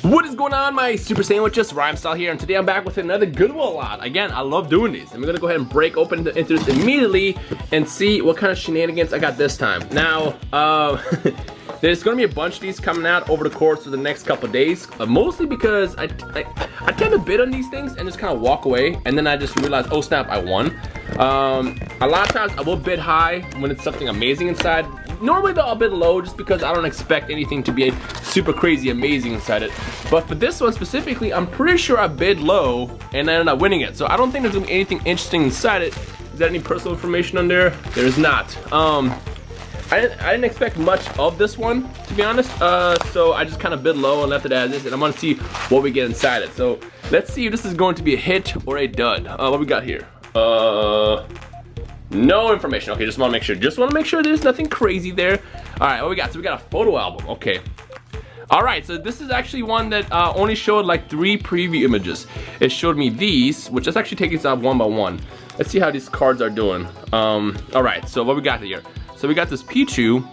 What is going on, my super sandwiches? Rhymestyle here, and today I'm back with another Goodwill lot. Again, I love doing these. And we're gonna go ahead and break open into this immediately and see what kind of shenanigans I got this time. Now, there's gonna be a bunch of these coming out over the course of the next couple of days, mostly because I tend to bid on these things and just kind of walk away, and then I just realize, oh snap, I won. A lot of times I will bid high when it's something amazing inside. Normally though, I'll bid low just because I don't expect anything to be super crazy amazing inside it. But for this one specifically, I'm pretty sure I bid low and I ended up winning it. So I don't think there's gonna be anything interesting inside it. Is there any personal information on there? There is not. I didn't expect much of this one, to be honest. So I just kind of bid low and left it as is, and I'm gonna see what we get inside it. So let's see if this is going to be a hit or a dud. What we got here? No information. Okay, just want to make sure. Just want to make sure there's nothing crazy there. All right, what we got? So we got a photo album. Okay. All right, so this is actually one that only showed like 3 preview images. It showed me these, which let's actually take these out one by one. Let's see how these cards are doing. All right, so what we got here? So we got this Pichu,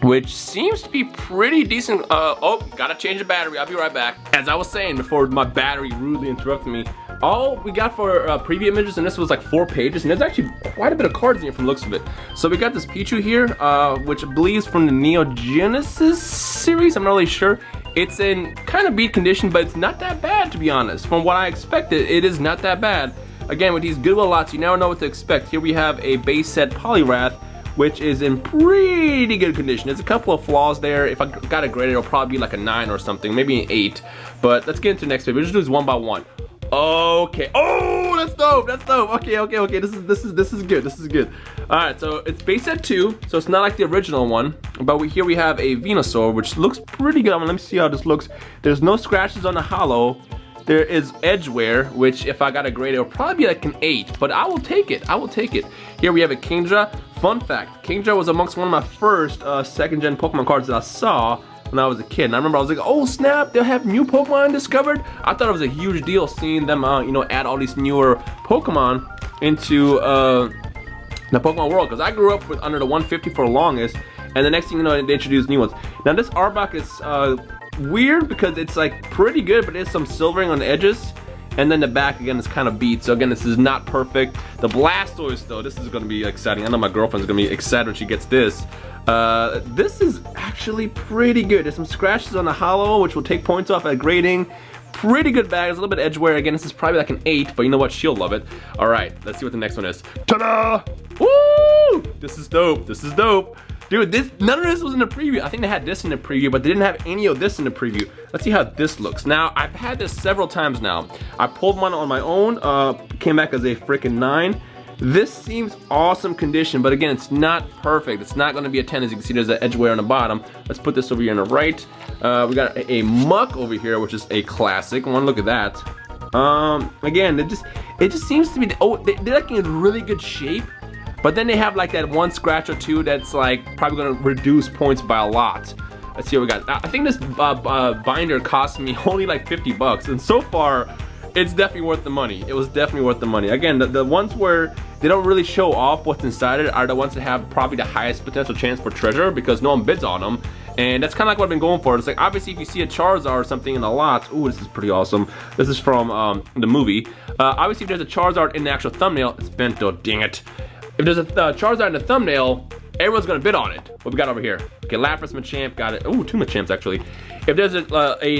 which seems to be pretty decent. Oh, gotta change the battery. I'll be right back. As I was saying before, my battery rudely interrupted me. All we got for preview images, and this was like 4 pages, and there's actually quite a bit of cards in here from the looks of it. So we got this Pichu here, which I believe is from the Neo Genesis series. I'm not really sure. It's in kind of beat condition, but it's not that bad, to be honest. From what I expected, it is not that bad. Again, with these Goodwill lots, you never know what to expect. Here we have a base set Poliwrath, which is in pretty good condition. There's a couple of flaws there. If I got it graded, it'll probably be like a 9 or something, maybe an 8. But let's get into the next page. We'll just do this one by one. Okay. Oh, that's dope. That's dope. Okay. This is good. This is good. All right. So it's base set 2, so it's not like the original one. But here we have a Venusaur, which looks pretty good. Let me see how this looks. There's no scratches on the hollow. There is edge wear, which if I got a grade, it'll probably be like an 8. But I will take it. I will take it. Here we have a Kingdra. Fun fact: Kingdra was amongst one of my first second-gen Pokemon cards that I saw when I was a kid. And I remember I was like, oh snap, they'll have new Pokemon discovered. I thought it was a huge deal seeing them, you know, add all these newer Pokemon into the Pokemon world. Because I grew up with under the 150 for the longest, and the next thing you know, they introduced new ones. Now this Arbok is weird because it's like pretty good, but there's some silvering on the edges. And then the back again is kind of beat. So again, this is not perfect. The Blastoise though, this is gonna be exciting. I know my girlfriend's gonna be excited when she gets this. This is actually pretty good. There's some scratches on the hollow, which will take points off at grading. Pretty good bag. There's a little bit of edge wear. Again, this is probably like an 8, but you know what? She'll love it. All right, let's see what the next one is. Ta-da! Woo! This is dope. This is dope. Dude, none of this was in the preview. I think they had this in the preview, but they didn't have any of this in the preview. Let's see how this looks. Now, I've had this several times now. I pulled one on my own, came back as a freaking 9. This seems awesome condition, but again, it's not perfect. It's not gonna be a 10. As you can see, there's an edge wear on the bottom. Let's put this over here on the right. We got a Muck over here, which is a classic one. Look at that. Again, it just seems to be, they're like in really good shape. But then they have like that one scratch or two that's like probably gonna reduce points by a lot. Let's see what we got. I think this binder cost me only like 50 bucks, and so far it's definitely worth the money. It was definitely worth the money. Again, the ones where they don't really show off what's inside it are the ones that have probably the highest potential chance for treasure because no one bids on them. And that's kind of like what I've been going for. It's like, obviously, if you see a Charizard or something in the lot, ooh, this is pretty awesome. This is from the movie. Obviously, if there's a Charizard in the actual thumbnail, it's Bento, dang it. If there's a Charizard in the thumbnail, everyone's gonna bid on it. What we got over here? Okay, Lapras, Machamp, got it. Ooh, 2 Machamps actually. If there's a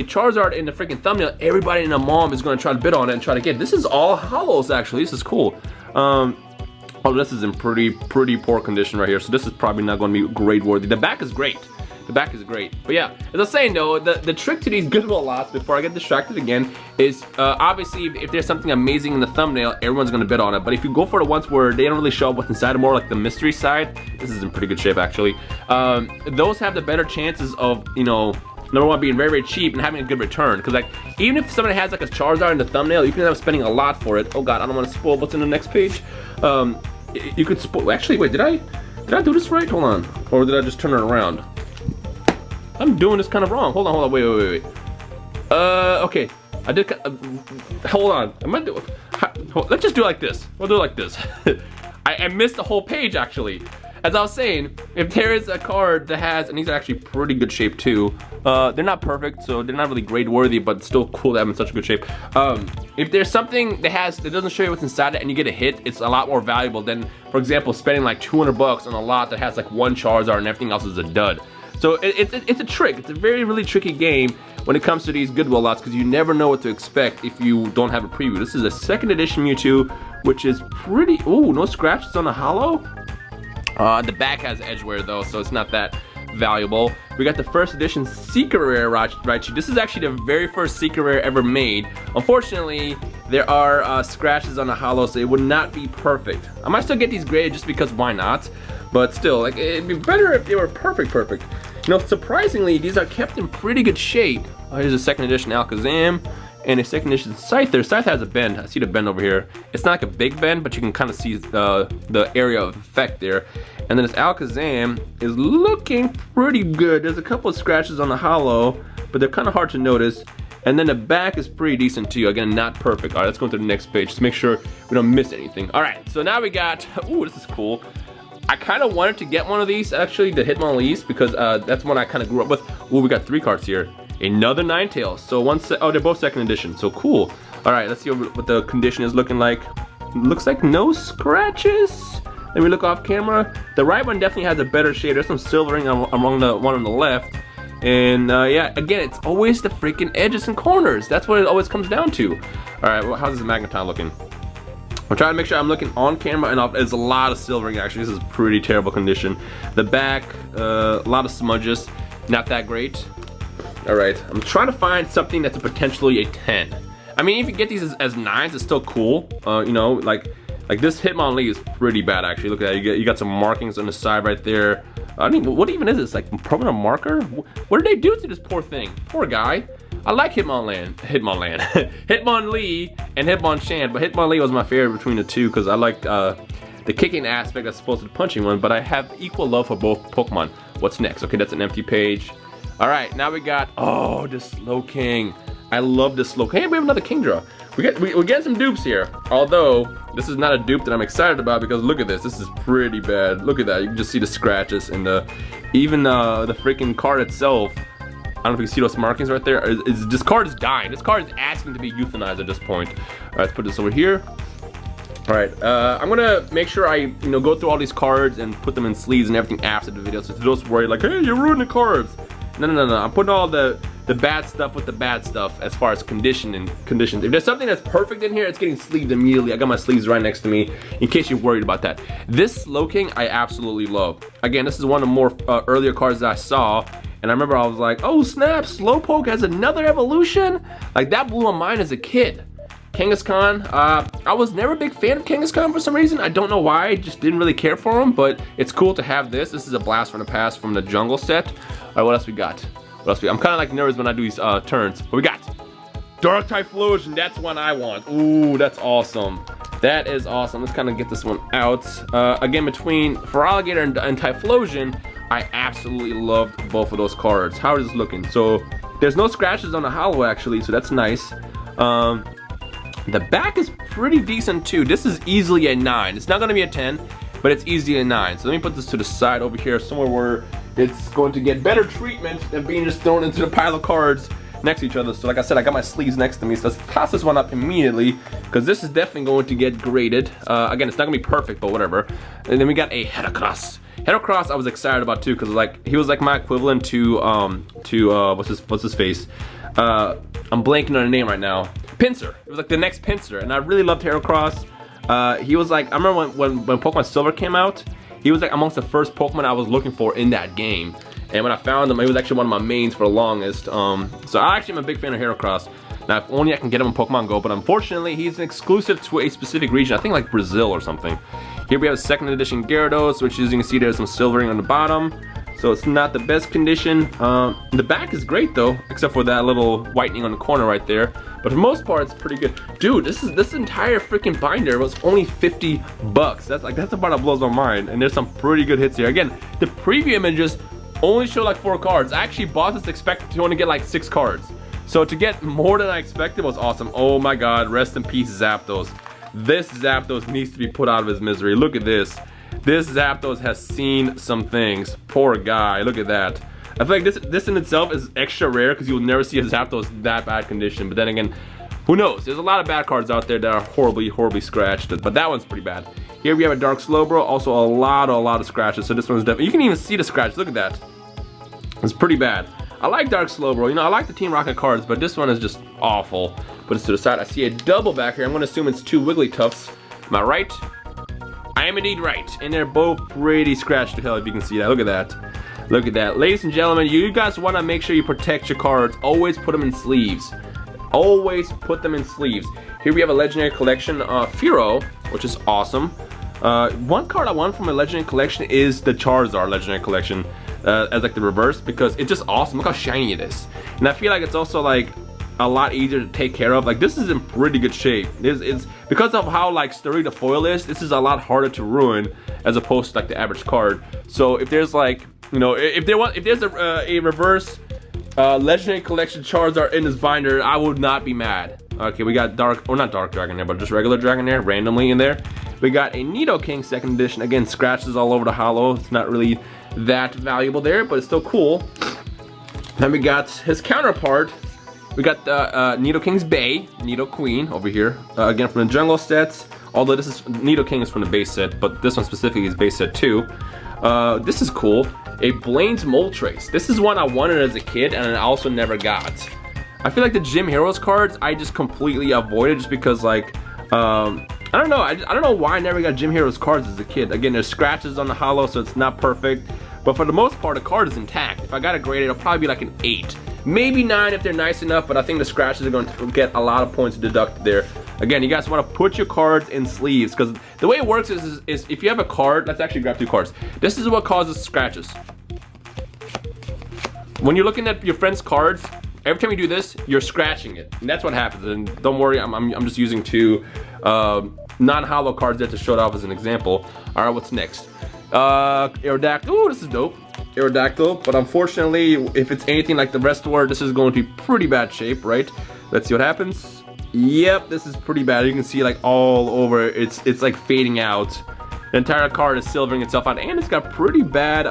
Charizard in the freaking thumbnail, everybody in the mom is gonna try to bid on it and try to get it. This is all hollows actually. This is cool. Oh, this is in pretty poor condition right here. So this is probably not gonna be grade worthy. The back is great. The back is great. But yeah, as I was saying though, the trick to these Goodwill lots, before I get distracted again, is obviously if there's something amazing in the thumbnail, everyone's gonna bid on it. But if you go for the ones where they don't really show up what's inside, more like the mystery side, this is in pretty good shape actually. Those have the better chances of, you know, number one, being very cheap and having a good return. Because like, even if somebody has like a Charizard in the thumbnail, you can end up spending a lot for it. Oh god, I don't want to spoil what's in the next page. You could spoil, actually, wait, did I do this right? Hold on. Or did I just turn it around? I'm doing this kind of wrong. Hold on, wait. Okay. I did, hold on. Let's just do it like this. We'll do it like this. I missed the whole page actually. as I was saying, if there is a card that has, and these are actually pretty good shape too. They're not perfect, so they're not really grade worthy, but still cool to have in such a good shape. If there's something that doesn't show you what's inside it and you get a hit, it's a lot more valuable than, for example, spending like 200 bucks on a lot that has like one Charizard and everything else is a dud. So it's a trick. It's a really tricky game when it comes to these Goodwill lots, because you never know what to expect if you don't have a preview. This is a second edition Mewtwo, which is pretty, ooh, no scratches on the holo. The back has edgeware though, so it's not that valuable. We got the first edition Secret Rare Raichu. This is actually the very first Secret Rare ever made. Unfortunately, there are scratches on the holo, so it would not be perfect. I might still get these graded just because why not? But still, like, it'd be better if they were perfect. You know, surprisingly, these are kept in pretty good shape. Here's a second edition Alakazam and a second edition Scyther. Scyther has a bend. I see the bend over here. It's not like a big bend, but you can kind of see the area of effect there. And then this Alakazam is looking pretty good. There's a couple of scratches on the holo, but they're kind of hard to notice. And then the back is pretty decent too. Again, not perfect. All right, let's go to the next page to make sure we don't miss anything. All right, so now we got, ooh, this is cool. I kind of wanted to get one of these, actually, the Hitmonlees, because that's one I kind of grew up with. Ooh, we got 3 cards here. Another Ninetales. So oh, they're both second edition, so cool. All right, let's see what the condition is looking like. Looks like no scratches. Let me look off camera. The right one definitely has a better shade. There's some silvering among the one on the left. And yeah, again, it's always the freaking edges and corners. That's what it always comes down to. All right, well, how's this Magneton looking? I'm trying to make sure I'm looking on camera and off. There's a lot of silvering actually. This is pretty terrible condition. The back, a lot of smudges, not that great. All right, I'm trying to find something that's potentially a 10. I mean, if you get these as 9s, it's still cool. You know, like this Hitmonlee is pretty bad actually. Look at that, you got some markings on the side right there. I mean, what even is this? Like permanent marker? What did they do to this poor thing? Poor guy. I like Hitmonlee and Hitmonchan, but Hitmonlee was my favorite between the two because I liked the kicking aspect as opposed to the punching one, but I have equal love for both Pokemon. What's next? Okay, that's an empty page. All right, now we got, oh, the Slowking. I love this Slowking. Hey, we have another Kingdra. We're getting some dupes here, although this is not a dupe that I'm excited about because look at this. This is pretty bad. Look at that. You can just see the scratches and even the freaking card itself. I don't know if you can see those markings right there. This card is dying. This card is asking to be euthanized at this point. All right, let's put this over here. All right, I'm gonna make sure I go through all these cards and put them in sleeves and everything after the video. So don't worry like, hey, you ruined the cards. No. I'm putting all the bad stuff with the bad stuff as far as conditions. If there's something that's perfect in here, it's getting sleeved immediately. I got my sleeves right next to me in case you're worried about that. This Slowking I absolutely love. Again, this is one of the more earlier cards that I saw. And I remember I was like, oh snap, Slowpoke has another evolution? Like that blew my mind as a kid. Kangaskhan, I was never a big fan of Kangaskhan for some reason. I don't know why, I just didn't really care for him, but it's cool to have this. This is a blast from the past from the jungle set. All right, what else we got? I'm kind of like nervous when I do these turns. What we got? Dark Typhlosion, that's one I want. Ooh, that's awesome. That is awesome. Let's kind of get this one out. Again, between Feraligatr and Typhlosion, I absolutely loved both of those cards. How is this looking? So there's no scratches on the holo actually, so that's nice. The back is pretty decent too. This is easily a 9. It's not gonna be a 10, but it's easily a 9. So let me put this to the side over here, somewhere where it's going to get better treatment than being just thrown into the pile of cards next to each other. So like I said, I got my sleeves next to me, so let's toss this one up immediately because this is definitely going to get graded. Again, it's not gonna be perfect, but whatever. And then we got a Heracross. Heracross I was excited about too because like he was like my equivalent to what's his face? I'm blanking on the name right now. Pinsir. It was like the next Pinsir, and I really loved Heracross. He was like, I remember when Pokemon Silver came out, he was like amongst the first Pokemon I was looking for in that game. And when I found him, he was actually one of my mains for the longest. So I actually am a big fan of Heracross. Now, if only I can get him in Pokemon Go, but unfortunately, he's an exclusive to a specific region. I think like Brazil or something. Here we have a second edition Gyarados, which as you can see, there's some silvering on the bottom. So it's not the best condition. The back is great though, except for that little whitening on the corner right there. But for the most part, it's pretty good. Dude, this entire freaking binder was only 50 bucks. That's about what blows my mind. And there's some pretty good hits here. Again, the preview images only show like 4 cards. I actually bought this expected to only get like 6 cards. So to get more than I expected was awesome. Oh my god, rest in peace Zapdos. This Zapdos needs to be put out of his misery. Look at this. This Zapdos has seen some things. Poor guy, look at that. I feel like this in itself is extra rare because you'll never see a Zapdos in that bad condition. But then again, who knows? There's a lot of bad cards out there that are horribly, horribly scratched. But that one's pretty bad. Here we have a Dark Slowbro, also a lot of scratches. So this one's definitely, you can even see the scratch. Look at that. It's pretty bad. I like Dark Slowbro. You know, I like the Team Rocket cards, but this one is just awful. Put it to the side. I see a double back here. I'm gonna assume it's 2 Wigglytuffs. Am I right? I am indeed right. And they're both pretty scratched to hell, if you can see that. Look at that. Look at that. Ladies and gentlemen, you guys want to make sure you protect your cards. Always put them in sleeves. Always put them in sleeves. Here we have a Legendary Collection, Fearow, which is awesome. One card I want from a Legendary Collection is the Charizard Legendary Collection, as like the reverse, because it's just awesome. Look how shiny it is. And I feel like it's also like a lot easier to take care of. Like this is in pretty good shape. It's because of how like sturdy the foil is. This is a lot harder to ruin as opposed to like the average card. So if there's like, you know, if there's a reverse Legendary Collection Charizard in this binder, I would not be mad. Okay, we got not Dark Dragonair, but just regular Dragonair randomly in there. We got a Nidoking second edition. Again, scratches all over the hollow. It's not really that valuable there, but it's still cool. Then we got his counterpart. We got the Nidoking's Bay, Nidoqueen over here. Again, from the jungle sets. Although this is Nidoking is from the base set, but this one specifically is base set 2. This is cool. A Blaine's Moltres. This is one I wanted as a kid and I also never got. I feel like the Gym Heroes cards I just completely avoided just because like I don't know. I don't know why I never got Gym Heroes cards as a kid. Again, there's scratches on the hollow, so it's not perfect. But for the most part, the card is intact. If I got it graded, it'll probably be like an 8. Maybe 9 if they're nice enough, but I think the scratches are going to get a lot of points deducted there. Again, you guys want to put your cards in sleeves, because the way it works is if you have a card, let's actually grab 2 cards. This is what causes scratches. When you're looking at your friend's cards, every time you do this, you're scratching it. And that's what happens. And don't worry, I'm just using 2 non-hollow cards there to show it off as an example. All right, what's next? Aerodactyl. Ooh, this is dope. Aerodactyl, but unfortunately, if it's anything like the rest of the word, this is going to be pretty bad shape, right? Let's see what happens. Yep, this is pretty bad. You can see like all over, it's like fading out. The entire card is silvering itself out, and it's got pretty bad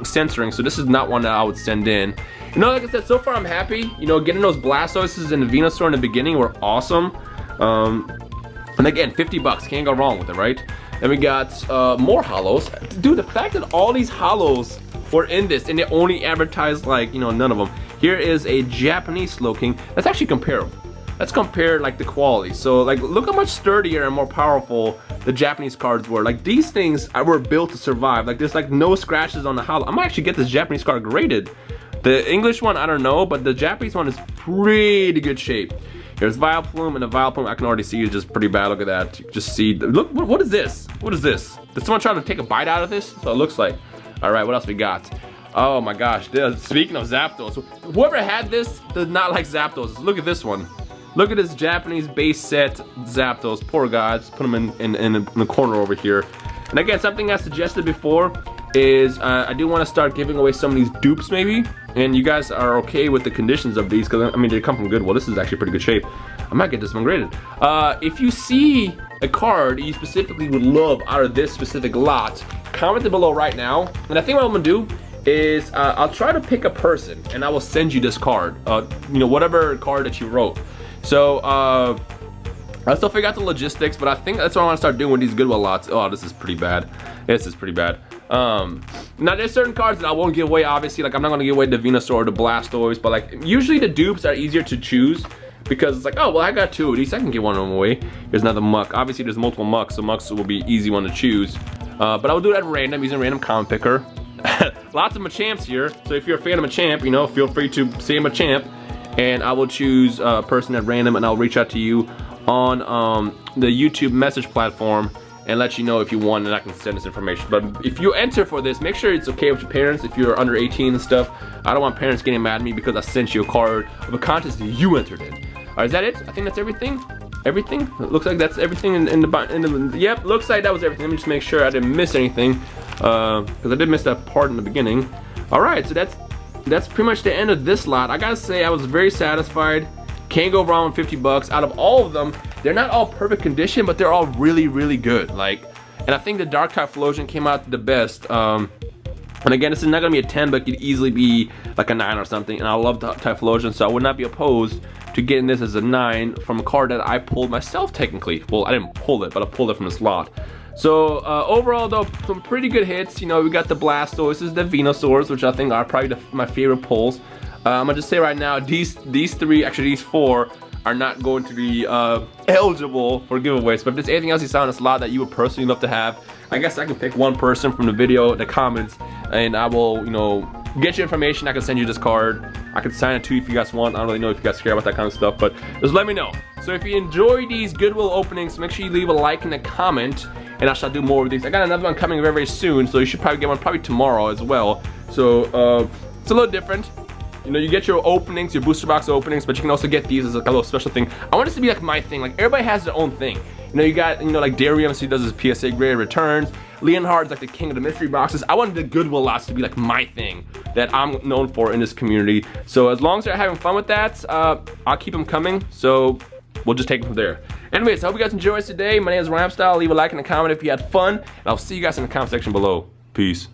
censoring, so this is not one that I would send in. You know, like I said, so far I'm happy. You know, getting those Blastouses and the Venusaur in the beginning were awesome. And again, 50 bucks, can't go wrong with it, right? And we got more hollows. Dude, the fact that all these hollows were in this and they only advertised like, you know, none of them. Here is a Japanese Slowking. That's actually comparable. Let's compare like the quality. So like, look how much sturdier and more powerful the Japanese cards were. Like these things were built to survive. Like there's like no scratches on the hollow. I might actually get this Japanese card graded. The English one, I don't know, but the Japanese one is pretty good shape. Here's Vileplume, and the Vileplume I can already see is just pretty bad. Look at that. You can just see, look, what is this? What is this? Did someone try to take a bite out of this? That's what it looks like. All right, what else we got? Oh my gosh, speaking of Zapdos, whoever had this does not like Zapdos. Look at this one. Look at this Japanese base set Zapdos. Poor guy, just put him in the corner over here. And again, something I suggested before is I do want to start giving away some of these dupes maybe. And you guys are okay with the conditions of these, because I mean, they come from Goodwill. This is actually pretty good shape. I might get this one graded. If you see a card you specifically would love out of this specific lot, comment it below right now. And I think what I'm gonna do is I'll try to pick a person and I will send you this card. You know, whatever card that you wrote. So I still figure out the logistics, but I think that's what I want to start doing with these Goodwill lots. Oh, this is pretty bad. This is pretty bad. Now there's certain cards that I won't give away, obviously. Like I'm not gonna give away the Venusaur or the Blastoise, but like usually the dupes are easier to choose because it's like, oh well, I got 2 of these, I can give one of them away. Here's another Muck. Obviously there's multiple Mucks, so Mucks will be easy one to choose. But I will do it at random using a random common picker. Lots of Machamps here, so if you're a fan of Machamp, you know, feel free to say Machamp, and I will choose a person at random, and I'll reach out to you on the YouTube message platform and let you know if you want, and I can send this information. But if you enter for this, make sure it's okay with your parents if you're under 18 and stuff. I don't want parents getting mad at me because I sent you a card of a contest that you entered in. Alright, is that it? I think that's everything. Everything? It looks like that's everything in the yep, looks like that was everything. Let me just make sure I didn't miss anything, because I did miss that part in the beginning. Alright, so that's pretty much the end of this lot. I gotta say, I was very satisfied. Can't go wrong with 50 bucks. Out of all of them, they're not all perfect condition, but they're all really, really good. Like, and I think the Dark Typhlosion came out the best. And again, this is not gonna be a 10, but it could easily be like a 9 or something. And I love the Typhlosion, so I would not be opposed to getting this as a 9 from a card that I pulled myself technically. Well, I didn't pull it, but I pulled it from the slot. So overall though, some pretty good hits. You know, we got the Blastoises, the Venusaurs, which I think are probably my favorite pulls. I'm gonna just say right now, these 3, actually these 4, are not going to be eligible for giveaways. But if there's anything else you saw in the slot that you would personally love to have, I guess I can pick one person from the video, the comments, and I will, you know, get you information. I can send you this card. I can sign it too if you guys want. I don't really know if you guys care about that kind of stuff, but just let me know. So if you enjoy these Goodwill openings, make sure you leave a like and a comment, and I shall do more of these. I got another one coming very, very soon, so you should probably get one probably tomorrow as well. So it's a little different. You know, you get your openings, your booster box openings, but you can also get these as like a little special thing. I want this to be like my thing. Like everybody has their own thing. You know, you got, you know, like Darium, so he does his PSA graded returns. Leonhard's like the king of the mystery boxes. I wanted the Goodwill lots to be like my thing that I'm known for in this community. So as long as they're having fun with that, I'll keep them coming. So we'll just take them from there. Anyways, I hope you guys enjoyed today. My name is Ramstyle. Leave a like and a comment if you had fun, and I'll see you guys in the comment section below. Peace.